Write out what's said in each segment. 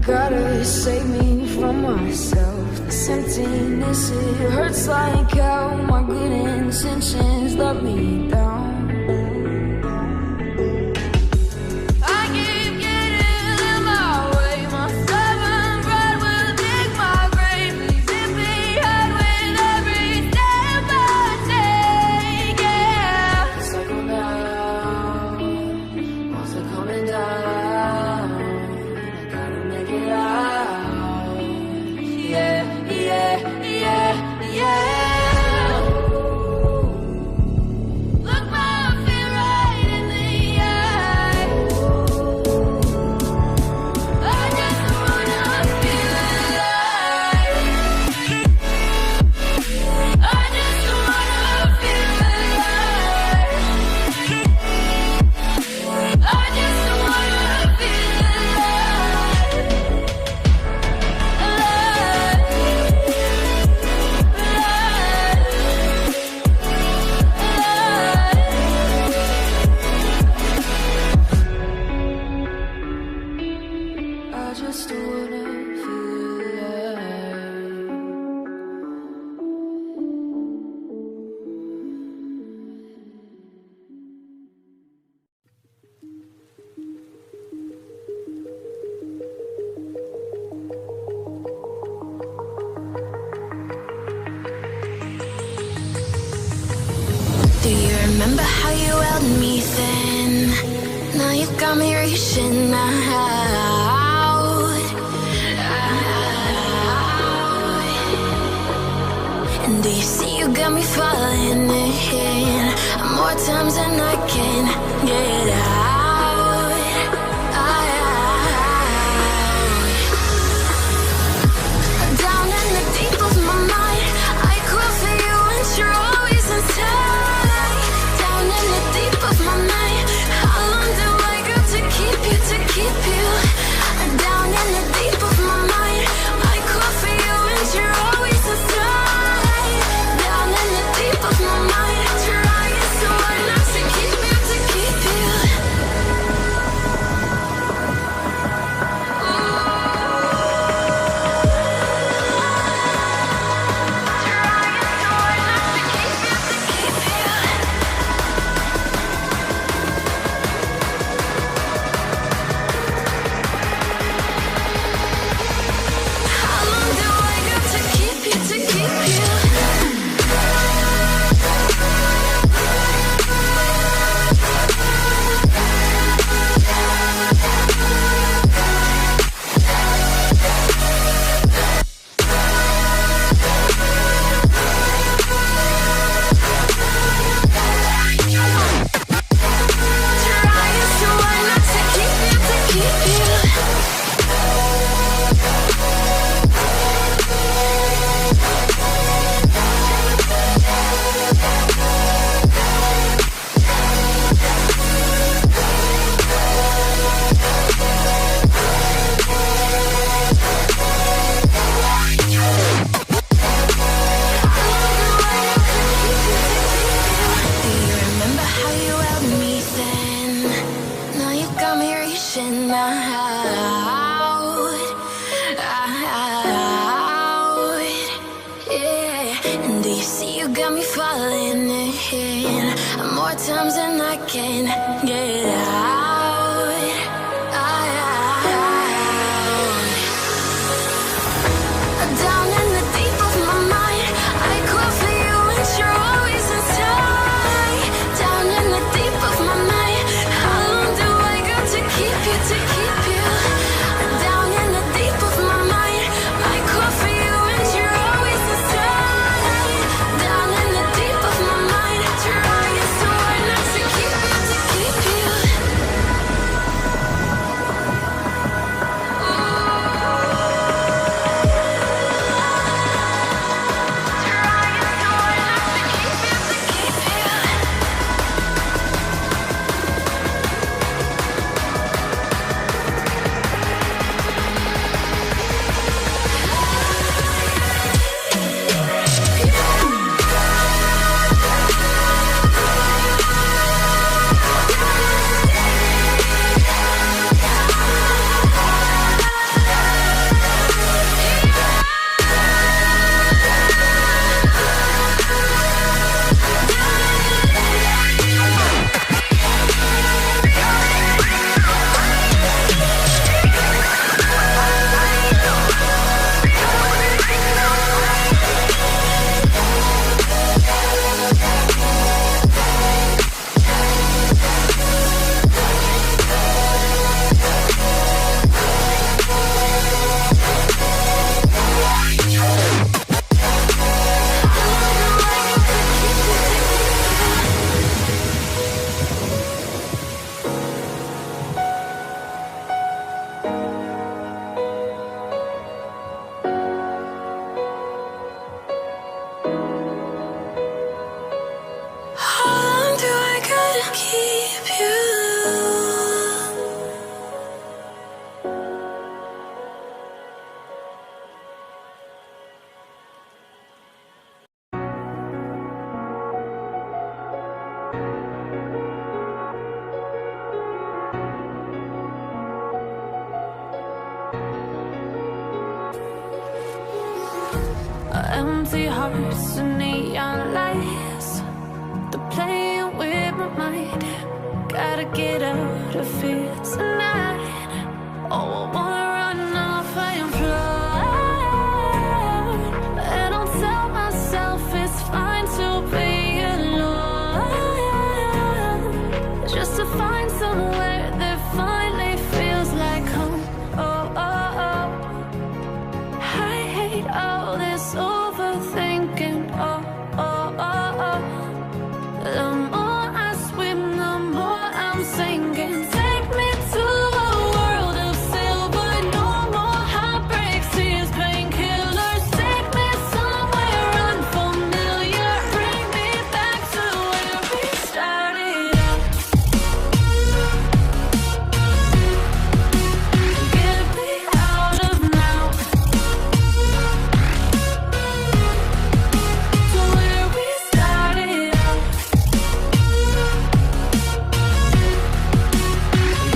Gotta save me from myself. This emptiness, it hurts like hell. My good intentions let me down. Remember how you held me then? Now you got me reaching out. And do you see you got me falling in more times than I can get out. Down in the deep of my mind, I crawl for you and you're always inside. Down in the deep of my mind, how long do I got to keep you, to keep you? Down in the deep of my mind, I crawl for you and you're always inside. Down in the deep of my mind, trying so hard not to keep you, to keep you. Times and I can't get out. Down in the deep of my mind, I crawl for you and you're always inside. Down in the deep of my mind, how long do I got to keep you, to keep you? Down in the deep of my mind, I crawl for you and you're always inside. Down in the deep of my mind, trying so hard not to keep you, to keep you. Empty hearts and neon lights, they're playing with my mind. Gotta get out of here tonight. Oh, I wanna run off and fly, and I'll tell myself it's fine to be alone, just to find somewhere that finally feels like home. Oh, oh, oh. I hate all this overthinking. Oh, oh, oh, oh. The more I swim, the more I'm sinking. Take me to a world of silver. No more heartbreaks, tears, painkillers. Take me somewhere unfamiliar. Bring me back to where we started out. Get me out of now, to where we started out.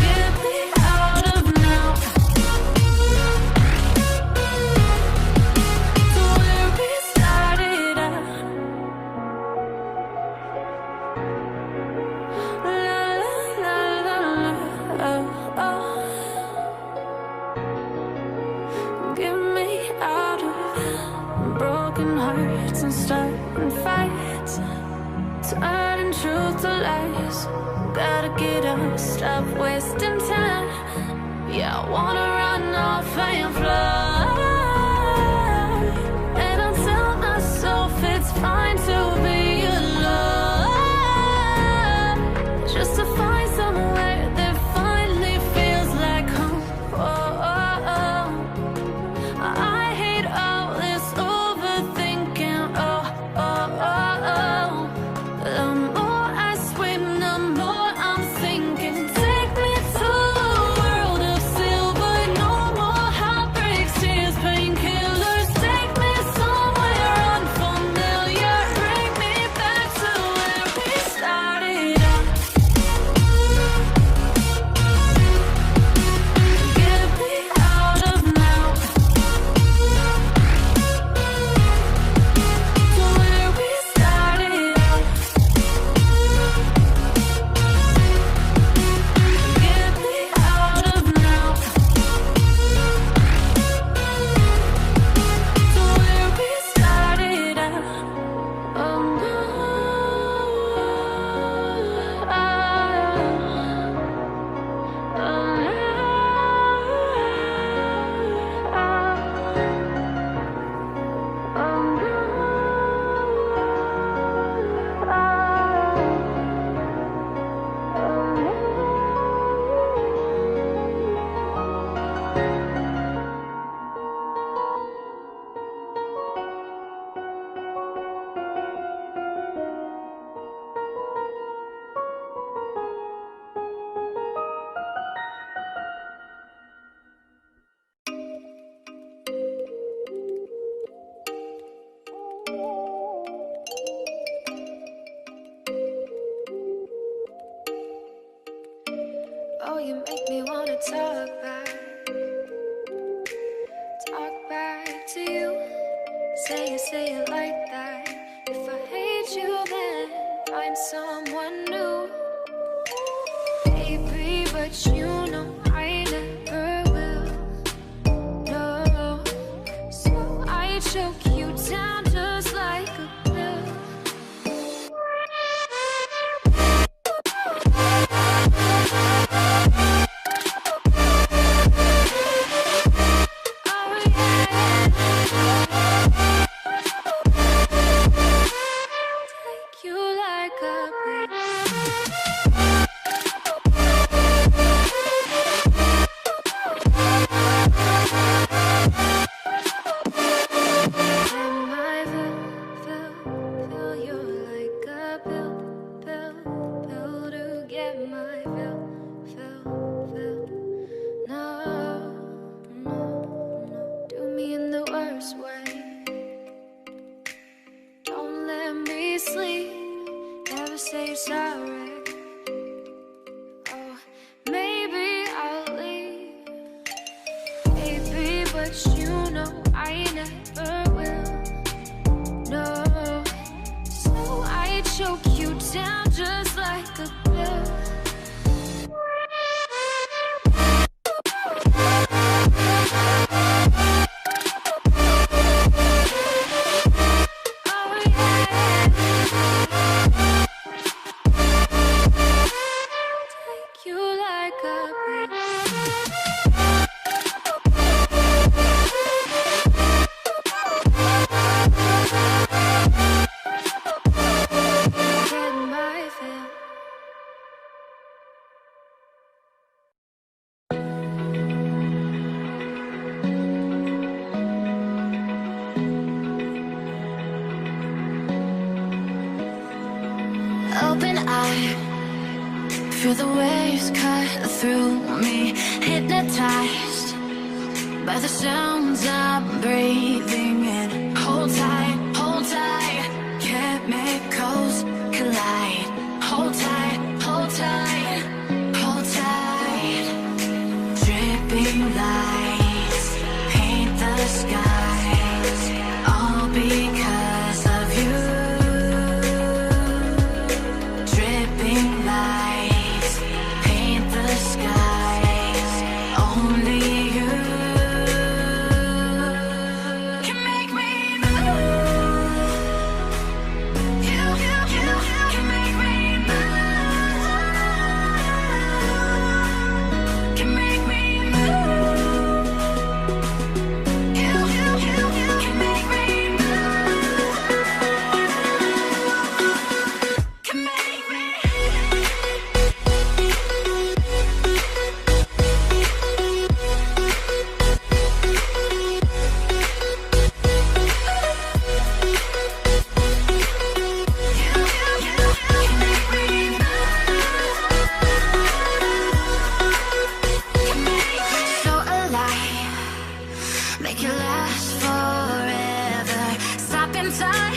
Get me out of now, to where we started out. La la la la, oh, oh. Get me out of broken hearts and starting fights, turning truth to lies. Gotta get up, stop wasting time. Yeah, I wanna run off and fly, and I'll tell myself it's fine to be alone, just to find somewhere that finally feels like home. Oh, oh, oh. I hate all this overthinking. Oh, oh, oh, oh. The more I swim, the more I'm sinking. Take me to a world of silver. No more heartbreaks, tears, painkillers. Take me somewhere unfamiliar. Bring me back to where we started out. Get me out of now, to where we started out. Get me out of now, to where we started out. Oh no, oh, you make me wanna talk back to you. Say it like that. If I hate you, then find someone new. Baby, but you know I never will. No, so I choke you down just like a pill. Oh yeah, take you like a pill. but you know I never will. know. So I choke you down just like a pill. Open eye, feel the waves cut through me, hypnotized by the sounds I'm breathing in. Hold tight, chemicals collide. Hold tight, hold tight, hold tight. Dripping lights paint the skies, all because of you. Lights paint the skies, only you can make me move. You can make me move. Can make me move. You can make me move. Can make me. Make it last forever. Stop in time.